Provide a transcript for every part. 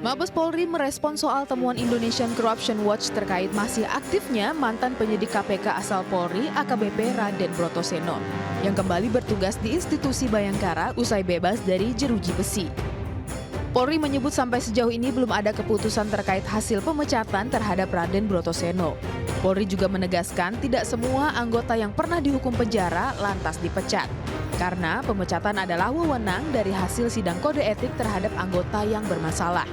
Mabes Polri merespon soal temuan Indonesian Corruption Watch terkait masih aktifnya mantan penyidik KPK asal Polri AKBP Raden Brotoseno yang kembali bertugas di institusi Bayangkara usai bebas dari jeruji besi. Polri menyebut sampai sejauh ini belum ada keputusan terkait hasil pemecatan terhadap Raden Brotoseno. Polri juga menegaskan tidak semua anggota yang pernah dihukum penjara lantas dipecat. Karena pemecatan adalah wewenang dari hasil sidang kode etik terhadap anggota yang bermasalah.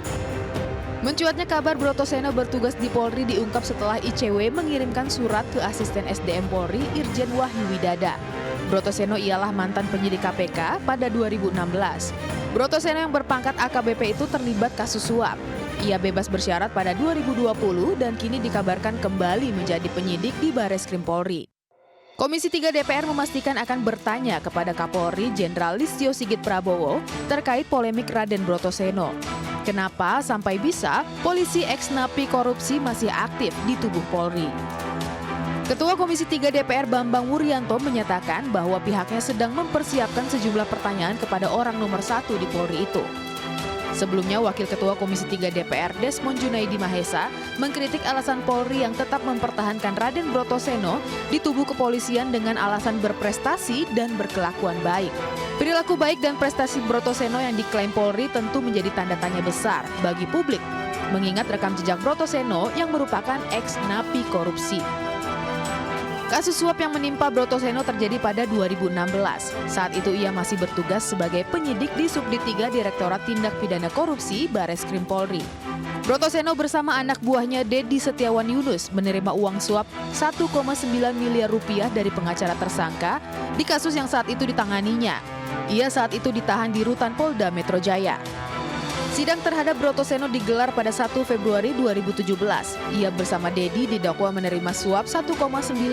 Mencuatnya kabar Brotoseno bertugas di Polri diungkap setelah ICW mengirimkan surat ke asisten SDM Polri Irjen Wahyu Widada. Brotoseno ialah mantan penyidik KPK pada 2016. Brotoseno yang berpangkat AKBP itu terlibat kasus suap. Ia bebas bersyarat pada 2020 dan kini dikabarkan kembali menjadi penyidik di Bareskrim Polri. Komisi 3 DPR memastikan akan bertanya kepada Kapolri Jenderal Listio Sigit Prabowo terkait polemik Raden Brotoseno. Kenapa sampai bisa polisi ex-napi korupsi masih aktif di tubuh Polri? Ketua Komisi 3 DPR Bambang Wuryanto menyatakan bahwa pihaknya sedang mempersiapkan sejumlah pertanyaan kepada orang nomor 1 di Polri itu. Sebelumnya, Wakil Ketua Komisi 3 DPR Desmond Junaidi Mahesa mengkritik alasan Polri yang tetap mempertahankan Raden Brotoseno di tubuh kepolisian dengan alasan berprestasi dan berkelakuan baik. Perilaku baik dan prestasi Brotoseno yang diklaim Polri tentu menjadi tanda tanya besar bagi publik, mengingat rekam jejak Brotoseno yang merupakan ex-napi korupsi. Kasus suap yang menimpa Brotoseno terjadi pada 2016. Saat itu ia masih bertugas sebagai penyidik di Subdit 3 Direktorat Tindak Pidana Korupsi Bareskrim Polri. Brotoseno bersama anak buahnya Dedi Setiawan Yunus menerima uang suap 1,9 miliar rupiah dari pengacara tersangka di kasus yang saat itu ditanganinya. Ia saat itu ditahan di Rutan Polda Metro Jaya. Sidang terhadap Brotoseno digelar pada 1 Februari 2017. Ia bersama Dedi didakwa menerima suap 1,9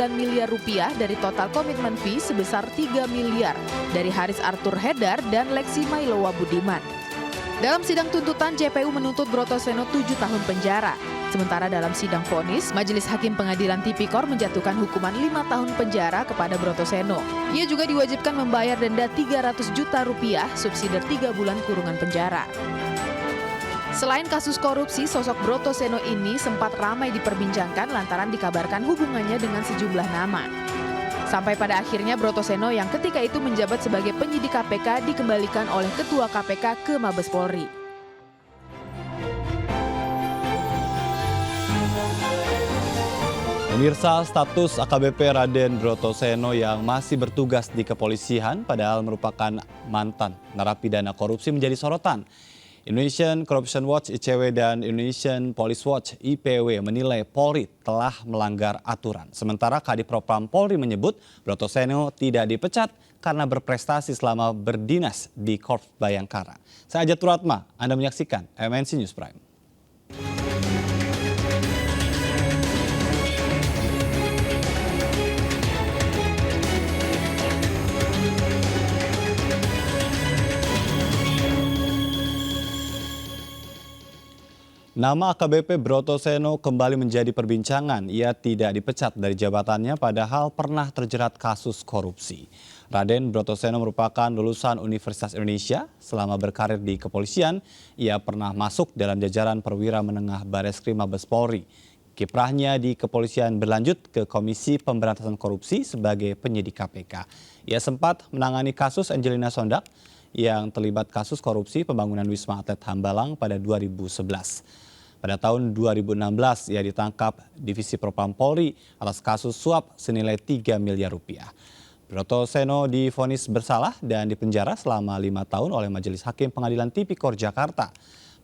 miliar rupiah dari total komitmen fee sebesar 3 miliar dari Haris Arthur Hedar dan Lexi Mailowa Budiman. Dalam sidang tuntutan, JPU menuntut Brotoseno 7 tahun penjara. Sementara dalam sidang vonis, Majelis Hakim Pengadilan Tipikor menjatuhkan hukuman 5 tahun penjara kepada Brotoseno. Ia juga diwajibkan membayar denda 300 juta rupiah, subsidi 3 bulan kurungan penjara. Selain kasus korupsi, sosok Brotoseno ini sempat ramai diperbincangkan lantaran dikabarkan hubungannya dengan sejumlah nama. Sampai pada akhirnya Brotoseno yang ketika itu menjabat sebagai penyidik KPK dikembalikan oleh Ketua KPK ke Mabes Polri. Pemirsa, status AKBP Raden Brotoseno yang masih bertugas di kepolisian padahal merupakan mantan narapidana korupsi menjadi sorotan. Indonesian Corruption Watch ICW dan Indonesian Police Watch IPW menilai Polri telah melanggar aturan. Sementara Kadif Propam Polri menyebut Brotoseno tidak dipecat karena berprestasi selama berdinas di Korps Bayangkara. Saya Ajat Turatma, Anda menyaksikan MNC News Prime. Nama AKBP Brotoseno kembali menjadi perbincangan. Ia tidak dipecat dari jabatannya padahal pernah terjerat kasus korupsi. Raden Brotoseno merupakan lulusan Universitas Indonesia. Selama berkarir di kepolisian, ia pernah masuk dalam jajaran perwira menengah Bareskrim Mabes Polri. Kiprahnya di kepolisian berlanjut ke Komisi Pemberantasan Korupsi sebagai penyidik KPK. Ia sempat menangani kasus Angelina Sondak yang terlibat kasus korupsi pembangunan Wisma Atlet Hambalang pada 2011. Pada tahun 2016 ia ditangkap Divisi Propam Polri atas kasus suap senilai 3 miliar rupiah. Brotoseno divonis bersalah dan dipenjara selama 5 tahun oleh Majelis Hakim Pengadilan Tipikor Jakarta.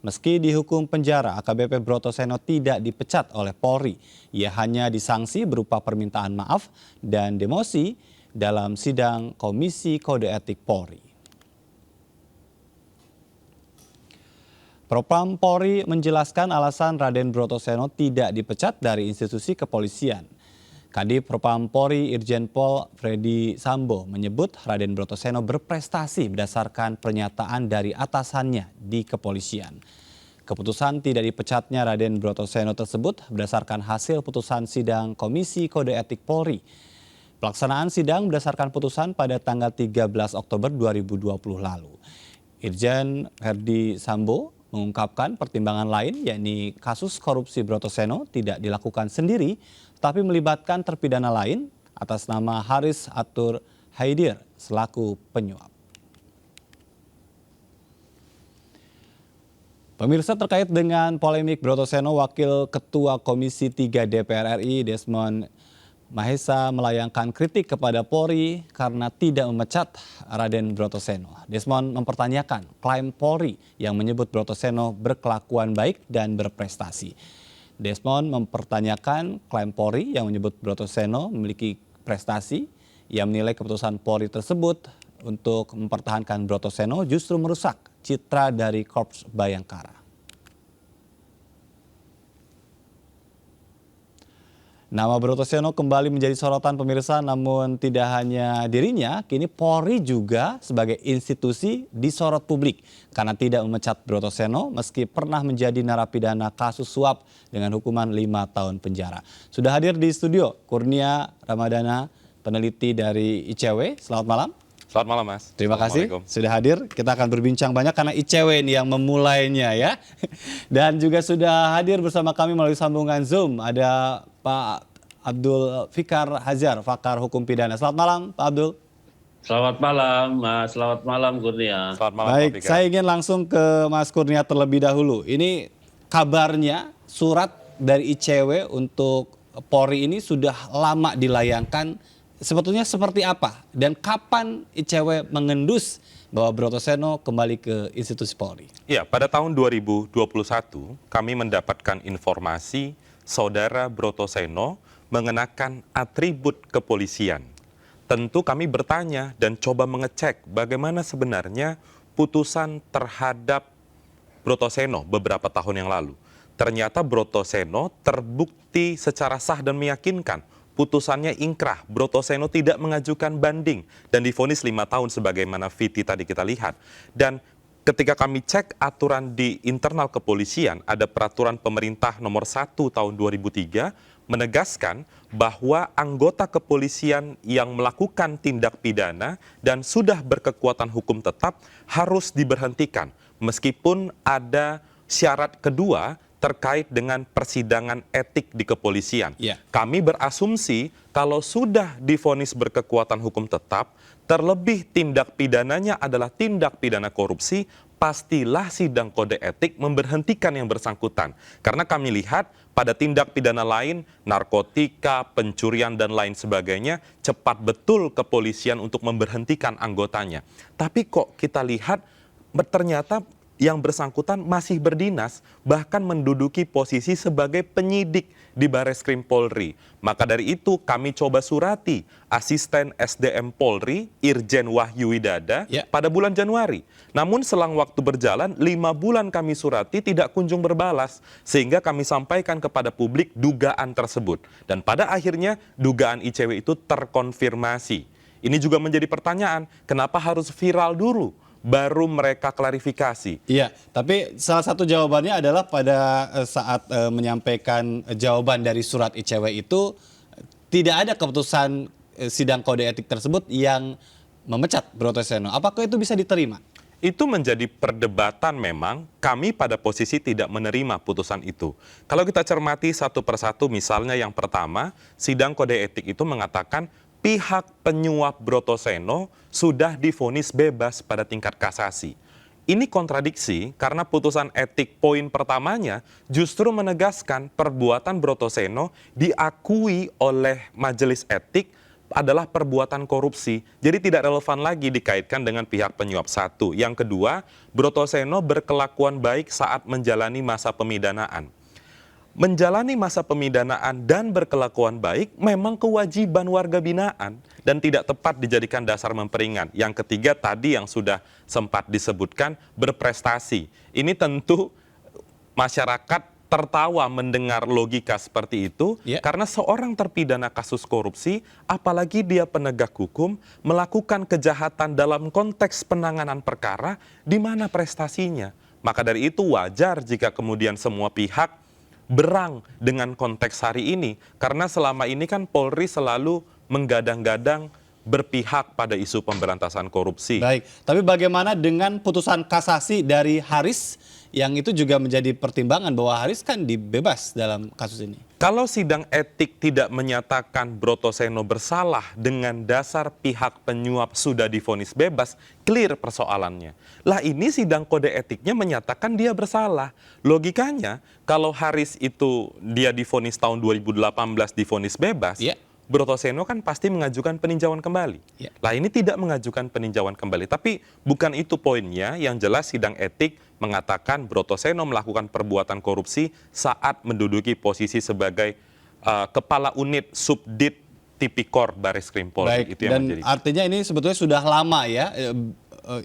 Meski dihukum penjara, AKBP Brotoseno tidak dipecat oleh Polri. Ia hanya disanksi berupa permintaan maaf dan demosi dalam sidang Komisi Kode Etik Polri. Propam Polri menjelaskan alasan Raden Brotoseno tidak dipecat dari institusi kepolisian. Kadif Propam Polri Irjen Pol Freddy Sambo menyebut Raden Brotoseno berprestasi berdasarkan pernyataan dari atasannya di kepolisian. Keputusan tidak dipecatnya Raden Brotoseno tersebut berdasarkan hasil putusan sidang Komisi Kode Etik Polri. Pelaksanaan sidang berdasarkan putusan pada tanggal 13 Oktober 2020 lalu. Irjen Verdi Sambo mengungkapkan pertimbangan lain, yakni kasus korupsi Brotoseno tidak dilakukan sendiri, tapi melibatkan terpidana lain atas nama Haris Atur Haidir selaku penyuap. Pemirsa, terkait dengan polemik Brotoseno, Wakil Ketua Komisi 3 DPR RI Desmond Mahesa melayangkan kritik kepada Polri karena tidak memecat Raden Brotoseno. Desmond mempertanyakan klaim Polri yang menyebut Brotoseno berkelakuan baik dan berprestasi. Desmond mempertanyakan klaim Polri yang menyebut Brotoseno memiliki prestasi. Ia menilai keputusan Polri tersebut untuk mempertahankan Brotoseno justru merusak citra dari Korps Bayangkara. Nama Brotoseno kembali menjadi sorotan pemirsa, namun tidak hanya dirinya, kini Polri juga sebagai institusi disorot publik karena tidak memecat Brotoseno meski pernah menjadi narapidana kasus suap dengan hukuman 5 tahun penjara. Sudah hadir di studio Kurnia Ramadana, peneliti dari ICW. Selamat malam. Selamat malam, Mas. Terima kasih sudah hadir. Kita akan berbincang banyak karena ICW ini yang memulainya ya. Dan juga sudah hadir bersama kami melalui sambungan Zoom ada Pak Abdul Fikar Hajar, pakar hukum pidana. Selamat malam, Pak Abdul. Selamat malam, Mas. Selamat malam, Kurnia. Selamat malam, Baik, Pak Fikar. saya ingin langsung ke Mas Kurnia terlebih dahulu. Ini kabarnya surat dari ICW untuk Polri ini sudah lama dilayangkan. Sebetulnya seperti apa dan kapan ICW mengendus bahwa Brotoseno kembali ke institusi Polri? Ya, pada tahun 2021 kami mendapatkan informasi saudara Brotoseno mengenakan atribut kepolisian. Tentu kami bertanya dan coba mengecek bagaimana sebenarnya putusan terhadap Brotoseno beberapa tahun yang lalu. Ternyata Brotoseno terbukti secara sah dan meyakinkan. Putusannya ingkrah, Brotoseno tidak mengajukan banding dan divonis 5 tahun sebagaimana Viti tadi kita lihat. Dan ketika kami cek aturan di internal kepolisian, ada peraturan pemerintah nomor 1 tahun 2003 menegaskan bahwa anggota kepolisian yang melakukan tindak pidana dan sudah berkekuatan hukum tetap harus diberhentikan meskipun ada syarat kedua terkait dengan persidangan etik di kepolisian. Ya. Kami berasumsi kalau sudah divonis berkekuatan hukum tetap, terlebih tindak pidananya adalah tindak pidana korupsi, pastilah sidang kode etik memberhentikan yang bersangkutan. Karena kami lihat pada tindak pidana lain, narkotika, pencurian, dan lain sebagainya, cepat betul kepolisian untuk memberhentikan anggotanya. Tapi kok kita lihat ternyata yang bersangkutan masih berdinas, bahkan menduduki posisi sebagai penyidik di Bareskrim Polri. Maka dari itu kami coba surati Asisten SDM Polri, Irjen Wahyu Widada, pada bulan Januari. Namun selang waktu berjalan, 5 bulan kami surati tidak kunjung berbalas, sehingga kami sampaikan kepada publik dugaan tersebut. Dan pada akhirnya dugaan ICW itu terkonfirmasi. Ini juga menjadi pertanyaan, kenapa harus viral dulu? Baru mereka klarifikasi. Iya, tapi salah satu jawabannya adalah pada saat menyampaikan jawaban dari surat ICW itu tidak ada keputusan sidang kode etik tersebut yang memecat Brotoseno. Apakah itu bisa diterima? Itu menjadi perdebatan memang, kami pada posisi tidak menerima putusan itu. Kalau kita cermati satu persatu, misalnya yang pertama, sidang kode etik itu mengatakan pihak penyuap Brotoseno sudah divonis bebas pada tingkat kasasi. Ini kontradiksi karena putusan etik poin pertamanya justru menegaskan perbuatan Brotoseno diakui oleh majelis etik adalah perbuatan korupsi. Jadi tidak relevan lagi dikaitkan dengan pihak penyuap satu. Yang kedua, Brotoseno berkelakuan baik saat menjalani masa pemidanaan. Menjalani masa pemidanaan dan berkelakuan baik memang kewajiban warga binaan dan tidak tepat dijadikan dasar memperingan. Yang ketiga tadi yang sudah sempat disebutkan, berprestasi. Ini tentu masyarakat tertawa mendengar logika seperti itu karena seorang terpidana kasus korupsi, apalagi dia penegak hukum, melakukan kejahatan dalam konteks penanganan perkara, di mana prestasinya? Maka dari itu wajar jika kemudian semua pihak berang dengan konteks hari ini. Karena selama ini kan Polri selalu menggadang-gadang berpihak pada isu pemberantasan korupsi. Baik, tapi bagaimana dengan putusan kasasi dari Haris yang itu juga menjadi pertimbangan bahwa Haris kan dibebas dalam kasus ini? Kalau sidang etik tidak menyatakan Brotoseno bersalah dengan dasar pihak penyuap sudah divonis bebas, clear persoalannya. Lah ini sidang kode etiknya menyatakan dia bersalah. Logikanya kalau Haris itu dia divonis tahun 2018 divonis bebas, Ya. Brotoseno kan pasti mengajukan peninjauan kembali. Ya. Lah ini tidak mengajukan peninjauan kembali. Tapi bukan itu poinnya, yang jelas sidang etik mengatakan Brotoseno melakukan perbuatan korupsi saat menduduki posisi sebagai kepala unit subdit Tipikor Baris Krim Polri. Baik, Itu yang dan menjadi. artinya ini sebetulnya sudah lama ya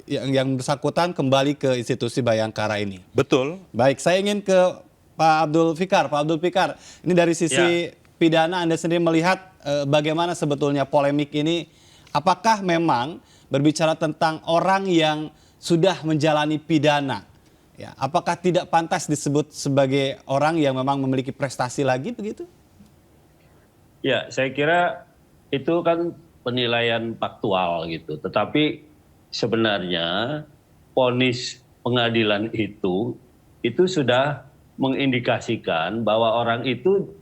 yang bersangkutan kembali ke institusi Bayangkara ini. Betul. Baik, saya ingin ke Pak Abdul Fikar. Pak Abdul Fikar, ini dari sisi pidana Anda sendiri melihat bagaimana sebetulnya polemik ini? Apakah memang berbicara tentang orang yang sudah menjalani pidana, ya, apakah tidak pantas disebut sebagai orang yang memang memiliki prestasi lagi begitu? Ya, saya kira itu kan penilaian faktual gitu. Tetapi sebenarnya vonis pengadilan itu sudah mengindikasikan bahwa orang itu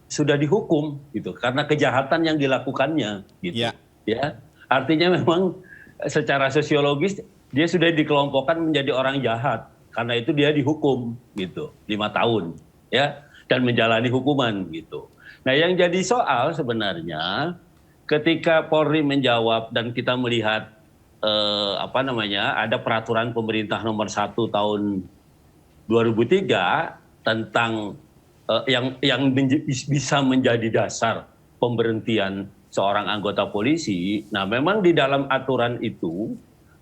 sudah dihukum gitu karena kejahatan yang dilakukannya gitu. Ya. Ya. Artinya memang secara sosiologis dia sudah dikelompokkan menjadi orang jahat. Karena itu dia dihukum gitu 5 tahun ya dan menjalani hukuman gitu. Nah, yang jadi soal sebenarnya ketika Polri menjawab dan kita melihat ada peraturan pemerintah nomor 1 tahun 2003 tentang yang bisa menjadi dasar pemberhentian seorang anggota polisi. Nah, memang di dalam aturan itu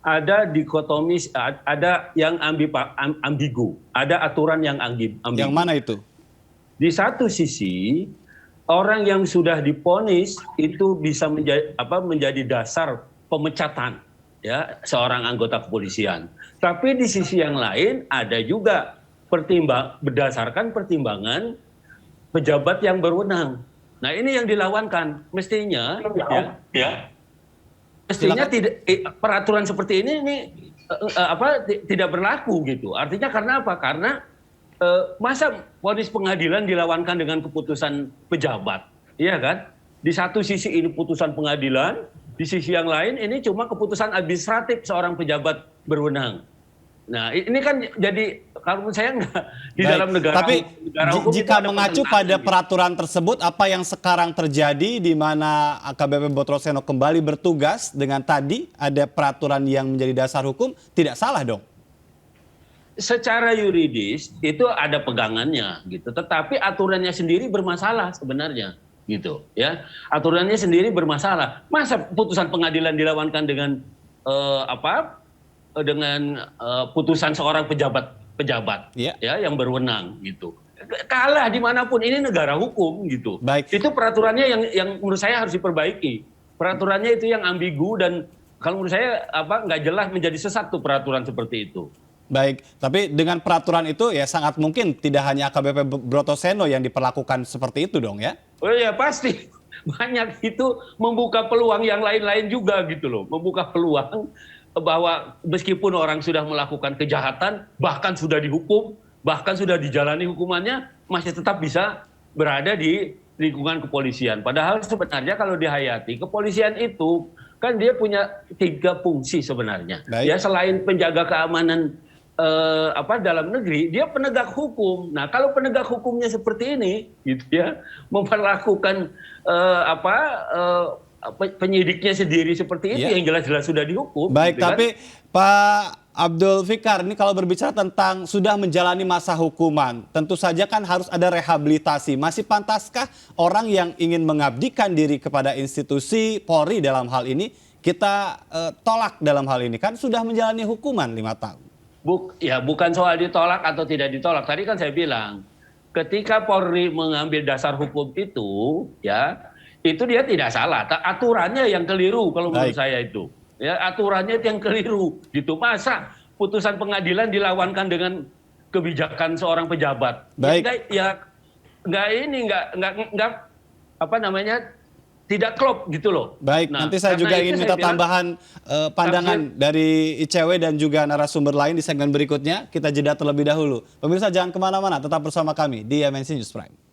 ada dikotomis, ada yang ambigu, ada aturan yang ambigu. Yang mana itu? Di satu sisi, orang yang sudah divonis itu bisa menjadi dasar pemecatan ya seorang anggota kepolisian. Tapi di sisi yang lain ada juga berdasarkan pertimbangan pejabat yang berwenang. Nah, ini yang dilawankan. Mestinya mestinya tidak peraturan seperti ini tidak berlaku gitu. Artinya karena apa? Karena masa vonis pengadilan dilawankan dengan keputusan pejabat, iya kan? Di satu sisi ini putusan pengadilan, di sisi yang lain ini cuma keputusan administratif seorang pejabat berwenang. Nah, ini kan jadi kalau menurut saya enggak di dalam negara. Tapi hukum jika mengacu pada peraturan tersebut, apa yang sekarang terjadi di mana AKBP Brotoseno kembali bertugas dengan tadi ada peraturan yang menjadi dasar hukum, tidak salah dong? Secara yuridis itu ada pegangannya gitu, tetapi aturannya sendiri bermasalah sebenarnya gitu ya. Aturannya sendiri bermasalah. Masa putusan pengadilan dilawankan dengan putusan seorang pejabat ya yang berwenang gitu. Kalah dimanapun, ini negara hukum gitu. Baik. Itu peraturannya yang menurut saya harus diperbaiki. Peraturannya itu yang ambigu dan kalau menurut saya nggak jelas, menjadi sesat tuh peraturan seperti itu. Baik, tapi dengan peraturan itu ya sangat mungkin tidak hanya AKBP Brotoseno yang diperlakukan seperti itu dong ya? Oh ya pasti. Banyak itu membuka peluang yang lain-lain juga gitu loh. Membuka peluang bahwa meskipun orang sudah melakukan kejahatan, bahkan sudah dihukum, bahkan sudah dijalani hukumannya, masih tetap bisa berada di lingkungan kepolisian. Padahal sebenarnya kalau dihayati, kepolisian itu kan dia punya 3 fungsi sebenarnya. Baik. Ya, selain penjaga keamanan dalam negeri, dia penegak hukum. Nah, kalau penegak hukumnya seperti ini, gitu ya, memperlakukan penyidiknya sendiri seperti itu, yang jelas-jelas sudah dihukum. Baik, gitu tapi kan? Pak Abdul Fikar, ini kalau berbicara tentang sudah menjalani masa hukuman, tentu saja kan harus ada rehabilitasi. Masih pantaskah orang yang ingin mengabdikan diri kepada institusi Polri dalam hal ini, kita tolak dalam hal ini? Kan sudah menjalani hukuman 5 tahun. Bukan soal ditolak atau tidak ditolak. Tadi kan saya bilang, ketika Polri mengambil dasar hukum itu, ya, itu dia tidak salah. Aturannya yang keliru kalau menurut saya itu. Ya, aturannya itu yang keliru. Gitu. Masa putusan pengadilan dilawankan dengan kebijakan seorang pejabat? Baik. tidak klop gitu loh. Baik, Nah, nanti saya karena juga itu ingin saya minta bilang, tambahan pandangan dari ICW dan juga narasumber lain di segmen berikutnya. Kita jeda terlebih dahulu. Pemirsa jangan kemana-mana, tetap bersama kami di MNC News Prime.